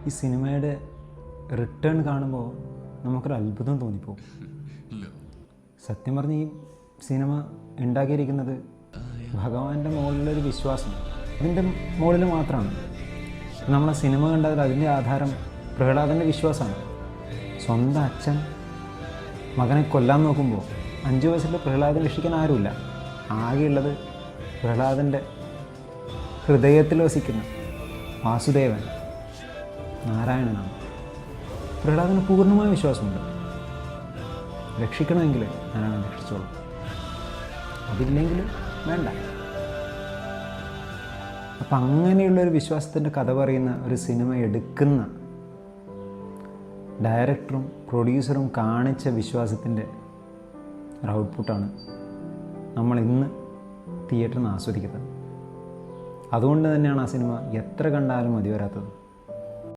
ഈ സിനിമയുടെ റിട്ടേൺ കാണുമ്പോൾ നമുക്കൊരു അത്ഭുതം തോന്നിപ്പോകും. സത്യം പറഞ്ഞ് ഈ സിനിമ ഉണ്ടാക്കിയിരിക്കുന്നത് ഭഗവാന്റെ മുകളിലൊരു വിശ്വാസം, അതിൻ്റെ മുകളിൽ മാത്രമാണ്. നമ്മളെ സിനിമ കണ്ടാൽ അതിൻ്റെ ആധാരം പ്രഹ്ലാദൻ്റെ വിശ്വാസമാണ്. സ്വന്തം അച്ഛൻ മകനെ കൊല്ലാൻ നോക്കുമ്പോൾ 5 വയസ്സിൽ പ്രഹ്ലാദനെ രക്ഷിക്കാൻ ആരുമില്ല. ആകെയുള്ളത് പ്രഹ്ലാദൻ്റെ ഹൃദയത്തിൽ വസിക്കുന്ന വാസുദേവൻ നാരായണനാണ്. പ്രഹ്ലാദന് പൂർണ്ണമായ വിശ്വാസമുണ്ട്, രക്ഷിക്കണമെങ്കിൽ നാരായണൻ രക്ഷിച്ചോളും, അതില്ലെങ്കിൽ വേണ്ട. അപ്പം അങ്ങനെയുള്ളൊരു വിശ്വാസത്തിൻ്റെ കഥ പറയുന്ന ഒരു സിനിമ എടുക്കുന്ന ഡയറക്ടറും പ്രൊഡ്യൂസറും കാണിച്ച വിശ്വാസത്തിൻ്റെ ഒരു ഔട്ട്പുട്ടാണ് നമ്മൾ ഇന്ന് തിയേറ്ററിൽ നിന്ന് ആസ്വദിക്കുന്നത്. അതുകൊണ്ട് തന്നെയാണ് ആ സിനിമ എത്ര കണ്ടാലും മതി വരാത്തത്.